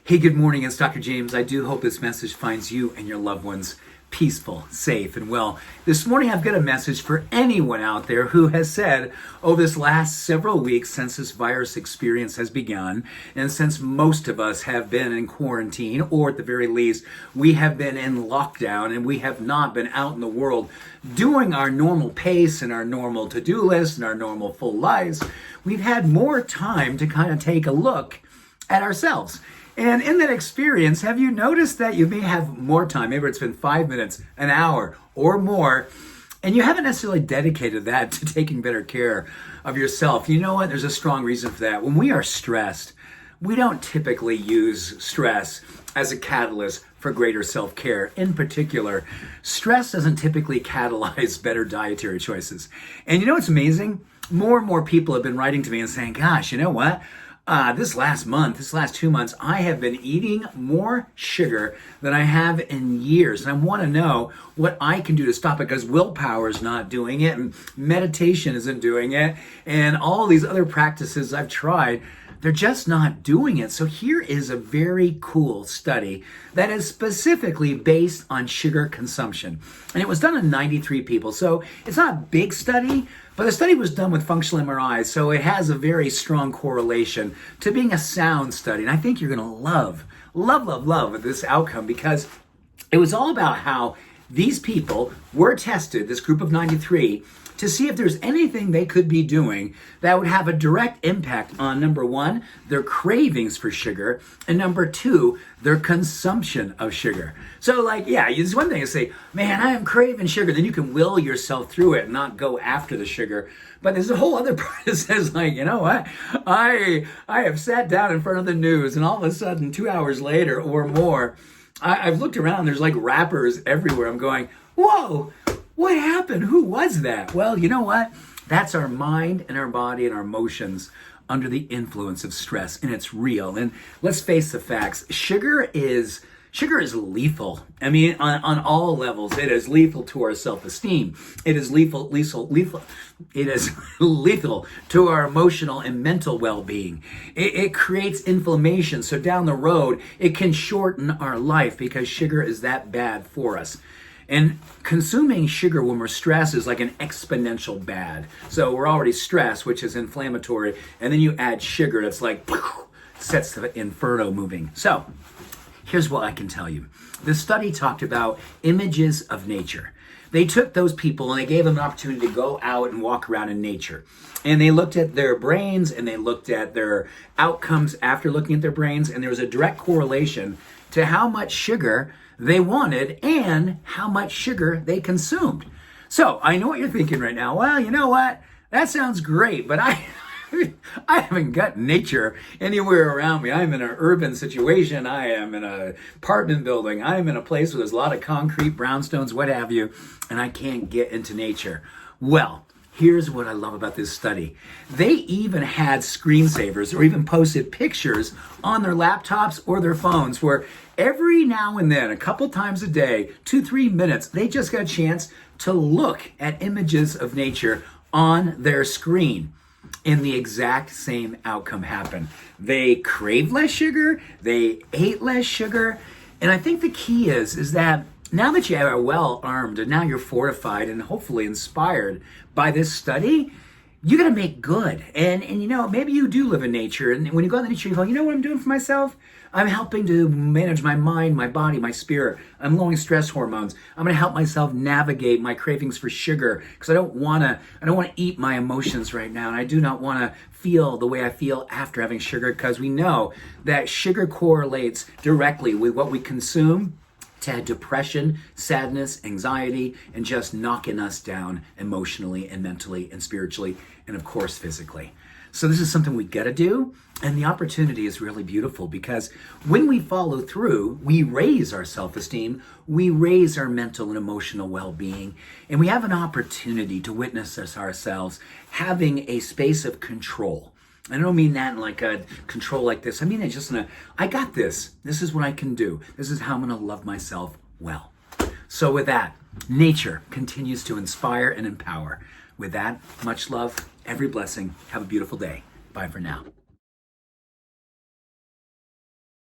Hey, good morning. It's Dr. James. I do hope this message finds you and your loved ones peaceful, safe, and well. This morning, I've got a message for anyone out there who has said, this last several weeks since this virus experience has begun, and since most of us have been in quarantine, or at the very least, we have been in lockdown, and we have not been out in the world doing our normal pace and our normal to-do list and our normal full lives, we've had more time to kind of take a look at ourselves. And in that experience, have you noticed that you may have more time, maybe it's been 5 minutes, an hour, or more, and you haven't necessarily dedicated that to taking better care of yourself? You know what? There's a strong reason for that. When we are stressed, we don't typically use stress as a catalyst for greater self-care. In particular, stress doesn't typically catalyze better dietary choices. And you know what's amazing? More and more people have been writing to me and saying, gosh, you know what? This last 2 months, I have been eating more sugar than I have in years. And I want to know what I can do to stop it, because willpower is not doing it, and meditation isn't doing it, and all these other practices I've tried, they're just not doing it. So here is a very cool study that is specifically based on sugar consumption. And it was done on 93 people. So it's not a big study, but the study was done with functional MRIs. So it has a very strong correlation to being a sound study. And I think you're going to love this outcome, because it was all about how these people were tested, this group of 93, to see if there's anything they could be doing that would have a direct impact on, number one, their cravings for sugar, and number two, their consumption of sugar. So it's one thing to say, man, I am craving sugar. Then you can will yourself through it and not go after the sugar. But there's a whole other part that says, you know what? I have sat down in front of the news, and all of a sudden, 2 hours later or more, I've looked around, there's rappers everywhere. I'm going, whoa, what happened? Who was that? Well, you know what? That's our mind and our body and our emotions under the influence of stress, and it's real. And let's face the facts. Sugar is lethal. I mean, on all levels, it is lethal to our self-esteem. It is lethal. It is lethal to our emotional and mental well-being. It creates inflammation. So down the road, it can shorten our life, because sugar is that bad for us. And consuming sugar when we're stressed is like an exponential bad. So we're already stressed, which is inflammatory, and then you add sugar, that's sets the inferno moving. So here's what I can tell you. The study talked about images of nature. They took those people and they gave them an opportunity to go out and walk around in nature. And they looked at their brains, and they looked at their outcomes after looking at their brains, and there was a direct correlation to how much sugar they wanted and how much sugar they consumed. So I know what you're thinking right now. Well, you know what? That sounds great, but I haven't got nature anywhere around me. I'm in an urban situation. I am in an apartment building. I'm in a place where there's a lot of concrete, brownstones, what have you, and I can't get into nature. Well, here's what I love about this study. They even had screensavers, or even posted pictures on their laptops or their phones, where every now and then, a couple times a day, 2-3 minutes, they just got a chance to look at images of nature on their screen. And the exact same outcome happened. They craved less sugar, they ate less sugar. And I think the key is that now that you are well armed, and now you're fortified and hopefully inspired by this study, you got to make good. And maybe you do live in nature, and when you go out in nature, you go, you know what I'm doing for myself? I'm helping to manage my mind, my body, my spirit. I'm lowering stress hormones. I'm going to help myself navigate my cravings for sugar, because I don't want to eat my emotions right now, and I do not want to feel the way I feel after having sugar, because we know that sugar correlates directly with what we consume to depression, sadness, anxiety, and just knocking us down emotionally and mentally and spiritually, and of course physically. So this is something we gotta do, and the opportunity is really beautiful, because when we follow through, we raise our self-esteem, we raise our mental and emotional well-being, and we have an opportunity to witness this ourselves, having a space of control. I don't mean that in like a control like this. I mean it just in I got this. This is what I can do. This is how I'm going to love myself well. So with that, nature continues to inspire and empower. With that, much love, every blessing. Have a beautiful day. Bye for now.